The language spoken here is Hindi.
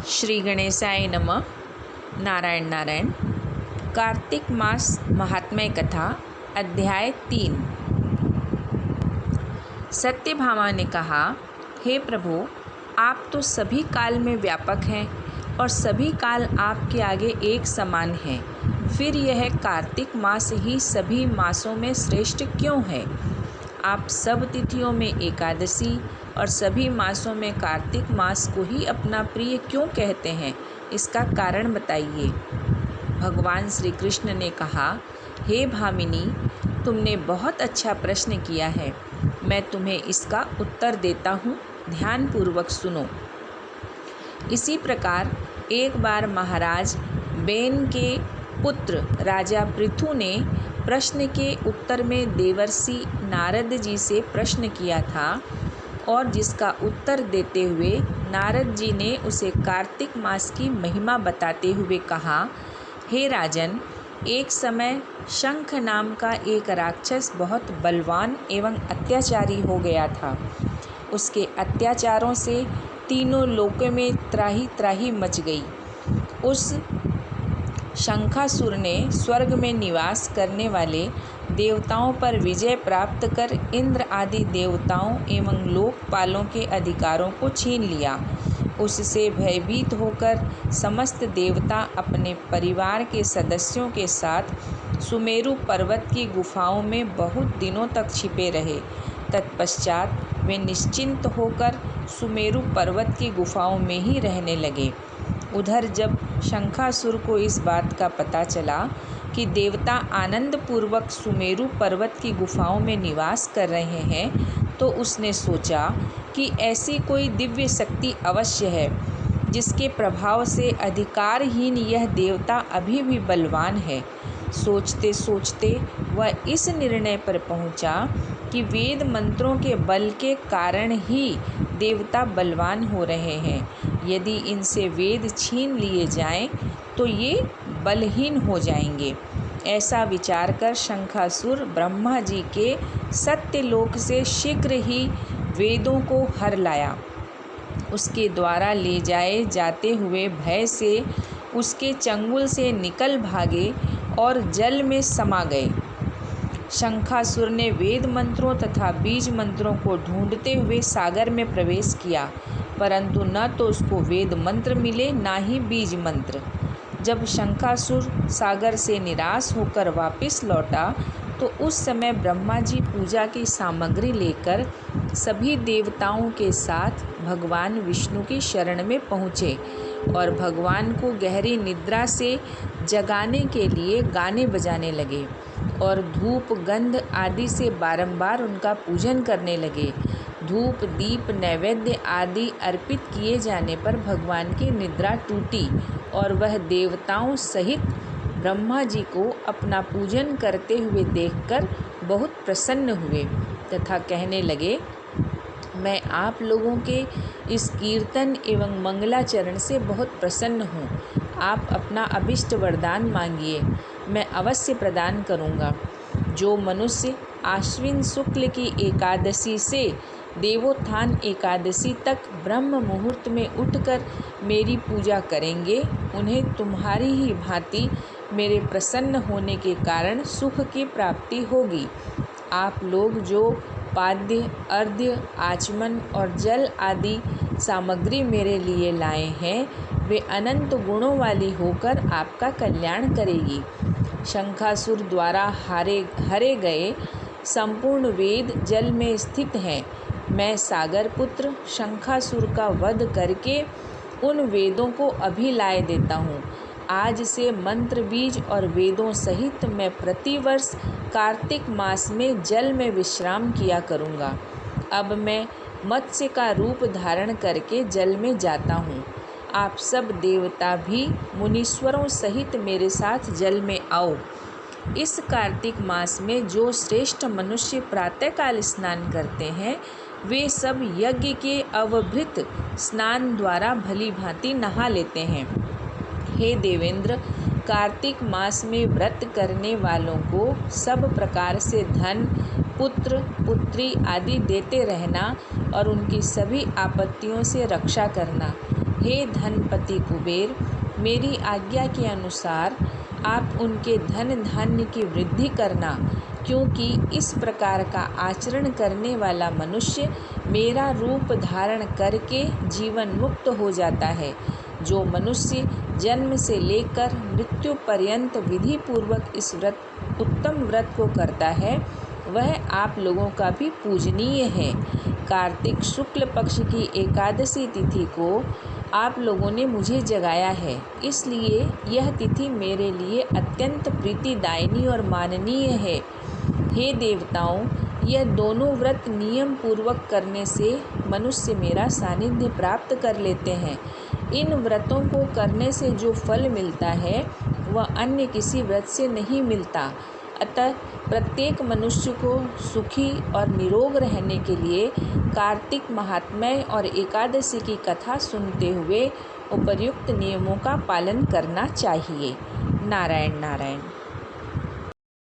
श्री गणेशाय नमः। नारायण नारायण। कार्तिक मास महात्म्य कथा अध्याय 3। सत्यभामा ने कहा, हे प्रभु, आप तो सभी काल में व्यापक हैं और सभी काल आपके आगे एक समान हैं। फिर यह कार्तिक मास ही सभी मासों में श्रेष्ठ क्यों है? आप सब तिथियों में एकादशी और सभी मासों में कार्तिक मास को ही अपना प्रिय क्यों कहते हैं? इसका कारण बताइए। भगवान श्री कृष्ण ने कहा, हे भामिनी, तुमने बहुत अच्छा प्रश्न किया है। मैं तुम्हें इसका उत्तर देता हूँ, ध्यानपूर्वक सुनो। इसी प्रकार एक बार महाराज बेन के पुत्र राजा पृथु ने प्रश्न के उत्तर में देवर्षि नारद जी से प्रश्न किया था और जिसका उत्तर देते हुए नारद जी ने उसे कार्तिक मास की महिमा बताते हुए कहा, हे राजन, एक समय शंख नाम का एक राक्षस बहुत बलवान एवं अत्याचारी हो गया था। उसके अत्याचारों से तीनों लोकों में त्राही त्राही मच गई। उस शंखासुर ने स्वर्ग में निवास करने वाले देवताओं पर विजय प्राप्त कर इंद्र आदि देवताओं एवं लोकपालों के अधिकारों को छीन लिया। उससे भयभीत होकर समस्त देवता अपने परिवार के सदस्यों के साथ सुमेरु पर्वत की गुफाओं में बहुत दिनों तक छिपे रहे। तत्पश्चात वे निश्चिंत होकर सुमेरु पर्वत की गुफाओं में ही रहने लगे। उधर जब शंखासुर को इस बात का पता चला कि देवता आनंदपूर्वक सुमेरु पर्वत की गुफाओं में निवास कर रहे हैं, तो उसने सोचा कि ऐसी कोई दिव्य शक्ति अवश्य है जिसके प्रभाव से अधिकारहीन यह देवता अभी भी बलवान है। सोचते सोचते वह इस निर्णय पर पहुंचा कि वेद मंत्रों के बल के कारण ही देवता बलवान हो रहे हैं। यदि इनसे वेद छीन लिए जाएं तो ये बलहीन हो जाएंगे। ऐसा विचार कर शंखासुर ब्रह्मा जी के सत्यलोक से शीघ्र ही वेदों को हर लाया। उसके द्वारा ले जाए जाते हुए भय से उसके चंगुल से निकल भागे और जल में समा गए। शंखासुर ने वेद मंत्रों तथा बीज मंत्रों को ढूंढते हुए सागर में प्रवेश किया, परंतु न तो उसको वेद मंत्र मिले, ना ही बीज मंत्र। जब शंखासुर सागर से निराश होकर वापस लौटा, तो उस समय ब्रह्मा जी पूजा की सामग्री लेकर सभी देवताओं के साथ भगवान विष्णु की शरण में पहुँचे और भगवान को गहरी निद्रा से जगाने के लिए गाने बजाने लगे और धूप गंध आदि से बारंबार उनका पूजन करने लगे। धूप दीप नैवेद्य आदि अर्पित किए जाने पर भगवान की निद्रा टूटी और वह देवताओं सहित ब्रह्मा जी को अपना पूजन करते हुए देखकर बहुत प्रसन्न हुए तथा कहने लगे, मैं आप लोगों के इस कीर्तन एवं मंगलाचरण से बहुत प्रसन्न हूँ। आप अपना अभिष्ट वरदान मांगिए, मैं अवश्य प्रदान करूँगा। जो मनुष्य आश्विन शुक्ल की एकादशी से देवोत्थान एकादशी तक ब्रह्म मुहूर्त में उठकर मेरी पूजा करेंगे, उन्हें तुम्हारी ही भांति मेरे प्रसन्न होने के कारण सुख की प्राप्ति होगी। आप लोग जो पाद्य अर्घ्य आचमन और जल आदि सामग्री मेरे लिए लाए हैं, वे अनंत गुणों वाली होकर आपका कल्याण करेगी। शंखासुर द्वारा हरे गए संपूर्ण वेद जल में स्थित हैं। मैं सागर पुत्र शंखासुर का वध करके उन वेदों को अभी लाए देता हूँ। आज से मंत्र बीज और वेदों सहित मैं प्रतिवर्ष कार्तिक मास में जल में विश्राम किया करूँगा। अब मैं मत्स्य का रूप धारण करके जल में जाता हूँ। आप सब देवता भी मुनीश्वरों सहित मेरे साथ जल में आओ। इस कार्तिक मास में जो श्रेष्ठ मनुष्य प्रातःकाल स्नान करते हैं, वे सब यज्ञ के अवभृत स्नान द्वारा भली भांति नहा लेते हैं। हे देवेंद्र, कार्तिक मास में व्रत करने वालों को सब प्रकार से धन, पुत्र पुत्री आदि देते रहना और उनकी सभी आपत्तियों से रक्षा करना। हे धनपति कुबेर, मेरी आज्ञा के अनुसार आप उनके धन धान्य की वृद्धि करना, क्योंकि इस प्रकार का आचरण करने वाला मनुष्य मेरा रूप धारण करके जीवन मुक्त हो जाता है। जो मनुष्य जन्म से लेकर मृत्यु पर्यंत विधि पूर्वक इस उत्तम व्रत को करता है, वह आप लोगों का भी पूजनीय है। कार्तिक शुक्ल पक्ष की एकादशी तिथि को आप लोगों ने मुझे जगाया है, इसलिए यह तिथि मेरे लिए अत्यंत प्रीतिदायिनी और माननीय है। हे देवताओं, यह दोनों व्रत नियम पूर्वक करने से मनुष्य मेरा सानिध्य प्राप्त कर लेते हैं। इन व्रतों को करने से जो फल मिलता है वह अन्य किसी व्रत से नहीं मिलता। अतः प्रत्येक मनुष्य को सुखी और निरोग रहने के लिए कार्तिक महात्म्य और एकादशी की कथा सुनते हुए उपर्युक्त नियमों का पालन करना चाहिए। नारायण नारायण।